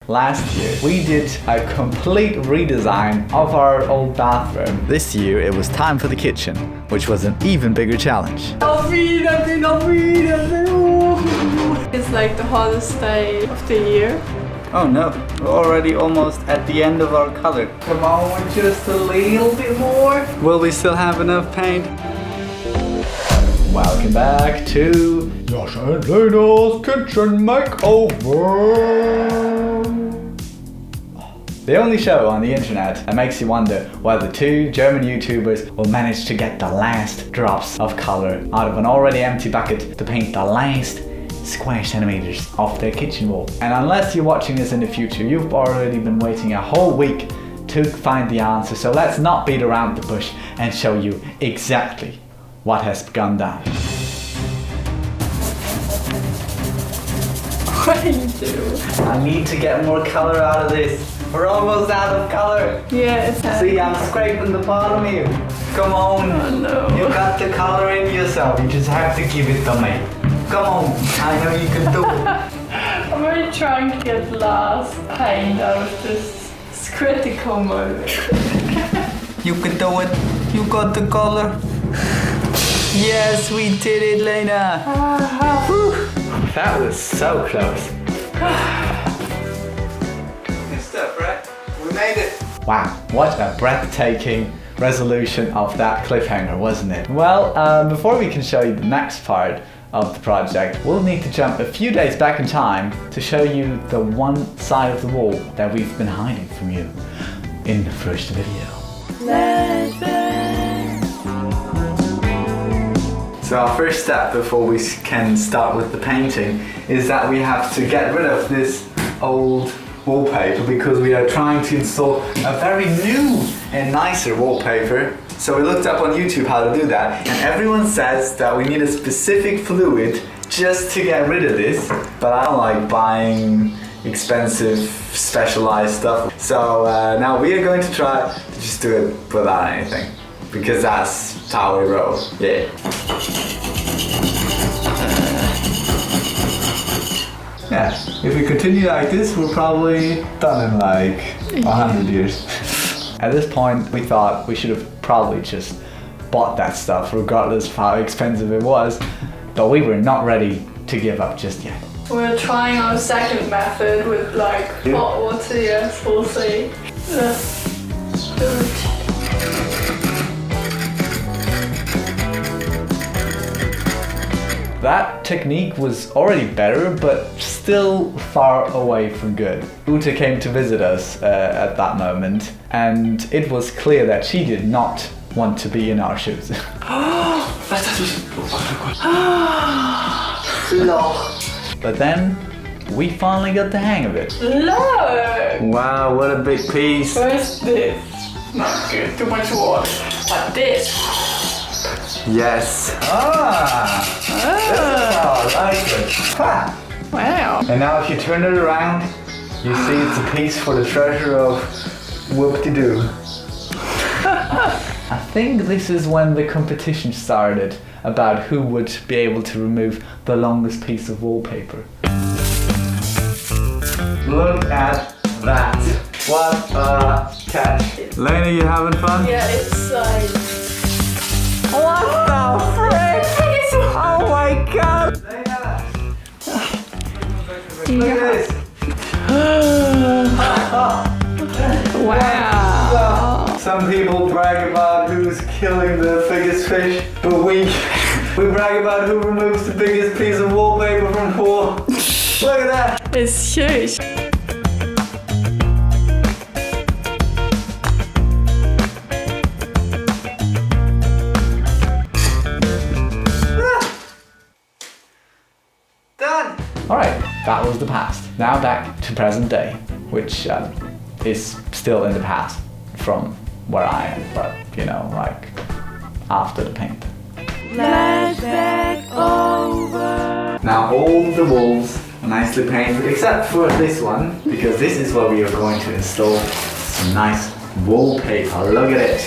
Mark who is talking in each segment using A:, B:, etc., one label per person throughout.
A: last year, we did a complete redesign of our old bathroom. This year, it was time for the kitchen, which was an even bigger challenge.
B: It's like the hottest day of the year.
A: Oh no, we're already almost at the end of our color. Come on, just a little bit more. Will we still have enough paint? Welcome back to Joscha and Lena's Kitchen Makeover. The only show on the internet that makes you wonder whether two German YouTubers will manage to get the last drops of color out of an already empty bucket to paint the last square centimeters of their kitchen wall. And unless you're watching this in the future, you've already been waiting a whole week to find the answer. So let's not beat around the bush and show you exactly what has gone down.
B: What do you do?
A: I need to get more color out of this. We're almost out of color.
B: Yeah, it's happening.
A: See, I'm scraping the bottom here. Come on.
B: Oh no.
A: You got the color in yourself. You just have to give it to me. Come on. I know you can do it.
B: I'm really trying to get last paint out of this critical moment.
A: You can do it. You got the color. Yes, we did it, Lena. That was so close. Good stuff, right? We made it. Wow, what a breathtaking resolution of that cliffhanger, wasn't it? Well, before we can show you the next part of the project, we'll need to jump a few days back in time to show you the one side of the wall that we've been hiding from you in the first video. So our first step before we can start with the painting is that we have to get rid of this old wallpaper because we are trying to install a very new and nicer wallpaper. So we looked up on YouTube how to do that, and everyone says that we need a specific fluid just to get rid of this, but I don't like buying expensive specialized stuff. So now we are going to try to just do it without anything, because that's how we roll. Yeah. Yeah, if we continue like this, we're probably done in like 100 years. At this point, we thought we should have probably just bought that stuff, regardless of how expensive it was, but we were not ready to give up just yet.
B: We're trying our second method with like hot water, yes, we'll see. Let's do it.
A: That technique was already better, but still far away from good. Ute came to visit us at that moment, and it was clear that she did not want to be in our shoes. But then, we finally got the hang of it.
B: Look!
A: Wow, what a big piece.
B: First this. Not good, too much water. But this.
A: Yes. This is how I like it. Ha.
B: Wow.
A: And now if you turn it around, you see it's a piece for the treasure of whoop-de-doo. I think this is when the competition started about who would be able to remove the longest piece of wallpaper. Look at that. What a catch. Lena, you having fun?
B: Yeah, it's like...
A: What the frick? Oh my god! Look at this!
B: Wow!
A: Some people brag about who's killing the biggest fish, but we brag about who removes the biggest piece of wallpaper from wall. Look at that!
B: It's huge!
A: Alright, that was the past. Now back to present day, which is still in the past from where I am, but you know, like after the paint. Makeover. Now all the walls are nicely painted except for this one, because this is where we are going to install some nice wallpaper. Look at it.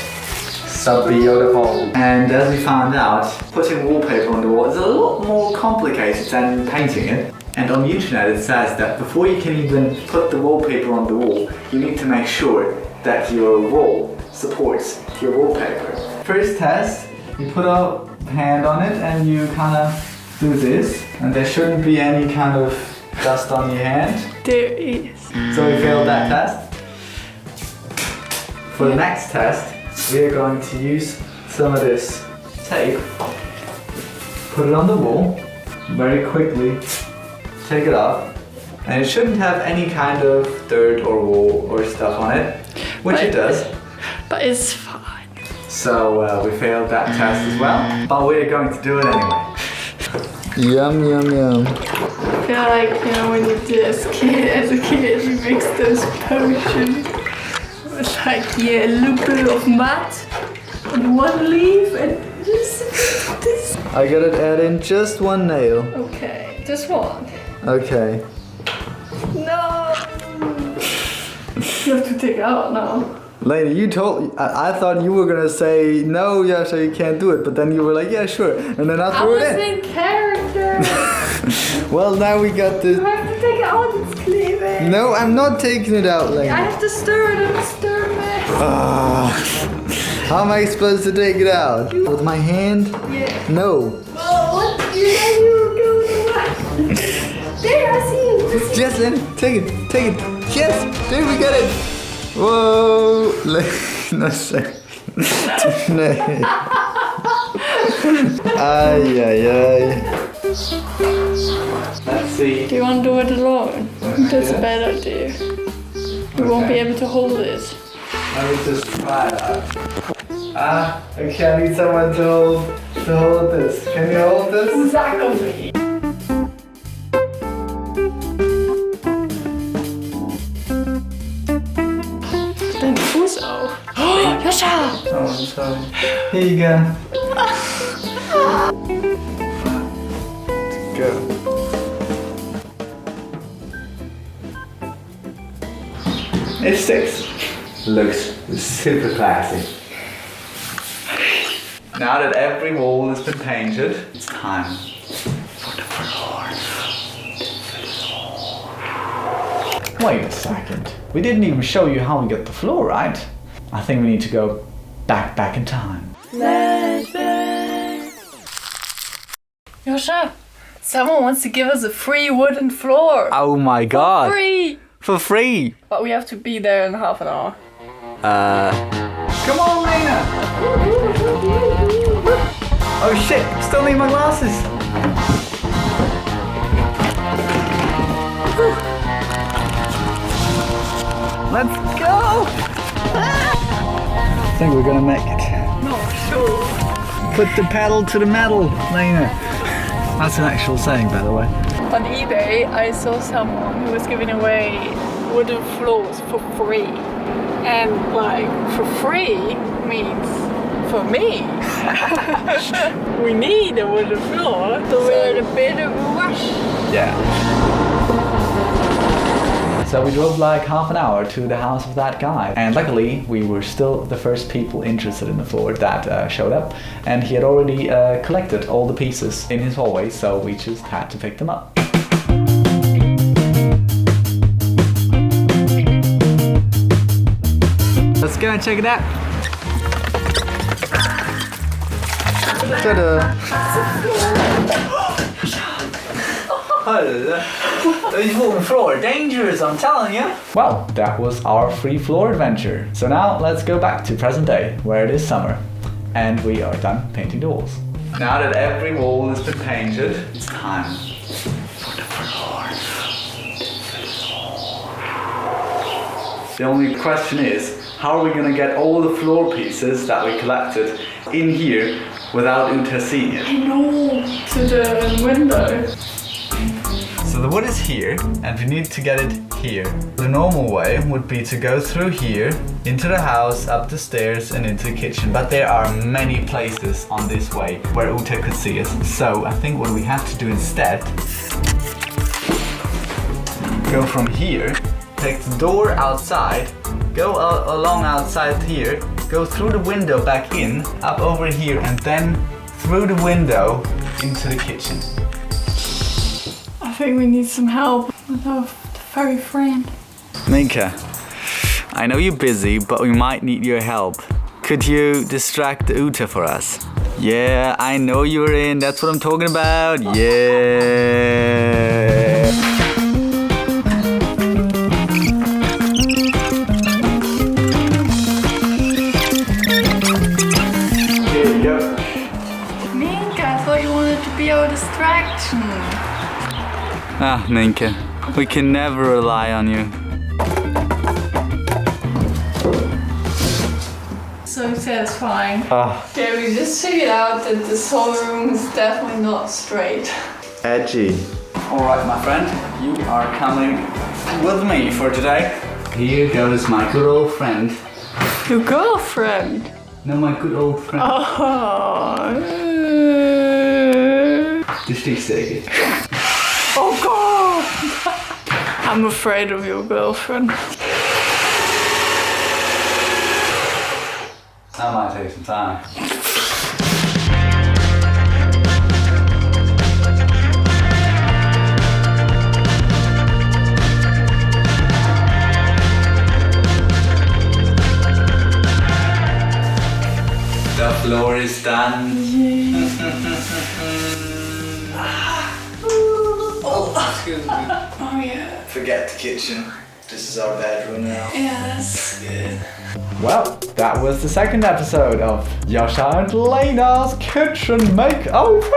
A: So beautiful. And as we found out, putting wallpaper on the wall is a lot more complicated than painting it. And on the internet it says that before you can even put the wallpaper on the wall, you need to make sure that your wall supports your wallpaper. First test, you put a hand on it and you kind of do this, and there shouldn't be any kind of dust on your hand.
B: There is.
A: So we failed that test. For the next test, we are going to use some of this tape, put it on the wall, very quickly take it off, and it shouldn't have any kind of dirt or wool or stuff on it, which it does.
B: But it's fine.
A: So we failed that test as well, but we're going to do it anyway. Yum, yum, yum.
B: I feel like, you know, when you do as a kid, you mix those potions with like, yeah, a little bit of mud on one leaf and just this.
A: I gotta add in just one nail.
B: Okay, just one.
A: Okay.
B: No! You have to take it out now.
A: Lady, you told, I thought you were gonna say, no, Joscha, you can't do it, but then you were like, yeah, sure, and then I threw it in.
B: I was in character!
A: Well, now we got this.
B: You have to take it out, it's cleaving.
A: No, I'm not taking it out, lady.
B: I have to stir it and stir it.
A: How am I supposed to take it out? With my hand?
B: Yeah.
A: No.
B: Well, what? You know you were going away. There, I see you.
A: Yes, Lady, take it, take it. Yes, there we got it. Whoa. No, sir. Ay, ay, ay. Let's see.
B: Do you want to do it alone? That's a bad idea. You won't be able to hold it.
A: Let me just try that. Okay, I need someone to hold this. Can you hold this?
B: Exactly. Den Fuß auf. Oh, Joscha!
A: Oh, I'm sorry. Here you go. Go. It sticks. Looks super classy. Now that every wall has been painted, it's time for the floor. Wait a second. We didn't even show you how we got the floor, right? I think we need to go back in time.
B: Joscha, someone wants to give us a free wooden floor.
A: Oh my god.
B: Free!
A: For free!
B: But we have to be there in half an hour.
A: Come on, Lena! Oh shit, still need my glasses. Let's go! I think we're gonna make it.
B: No, sure.
A: Put the pedal to the metal, Lena. That's an actual saying, by the way.
B: On eBay, I saw someone who was giving away wooden floors for free. And like, for free means for me. We need a wooden floor, so we're in a bit of a rush.
A: Yeah. So we drove like half an hour to the house of that guy. And luckily, we were still the first people interested in the floor that showed up. And he had already collected all the pieces in his hallway, so we just had to pick them up. Let's go and check it out. Ta-da! These wooden floor dangerous, I'm telling you. Well, that was our free floor adventure. So now let's go back to present day, where it is summer, and we are done painting the walls. Now that every wall has been painted, it's time for the floor. The only question is, how are we gonna get all the floor pieces that we collected in here without Uta seeing it?
B: I know, to the window.
A: So the wood is here, and we need to get it here. The normal way would be to go through here, into the house, up the stairs, and into the kitchen. But there are many places on this way where Uta could see us. So I think what we have to do instead, go from here, take the door outside, go along outside here, go through the window back in, up over here, and then through the window into the kitchen.
B: I think we need some help with our furry friend.
A: Minka, I know you're busy, but we might need your help. Could you distract the Uta for us? Yeah, I know you're in. That's what I'm talking about. Yeah. Here you go.
B: Minka, I thought you wanted to be our distraction.
A: Ah, Minka, we can never rely on you.
B: So satisfying.
A: Ah.
B: Okay, we just figured out that this whole room is definitely not straight.
A: Edgy. Alright, my friend, you are coming with me for today. Here goes my good old friend.
B: Your girlfriend?
A: No, my good old friend.
B: Oh.
A: The stick.
B: Oh god! I'm afraid of your girlfriend.
A: That might take some time. The floor is done. Oh, excuse me.
B: Oh yeah.
A: Forget the kitchen. This is our bedroom now.
B: Yes.
A: Good. Well, that was the second episode of Joscha and Lena's Kitchen Makeover.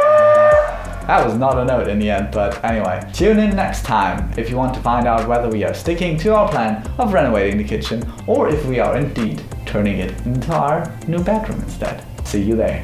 A: That was not a note in the end, but anyway. Tune in next time if you want to find out whether we are sticking to our plan of renovating the kitchen or if we are indeed turning it into our new bedroom instead. See you there.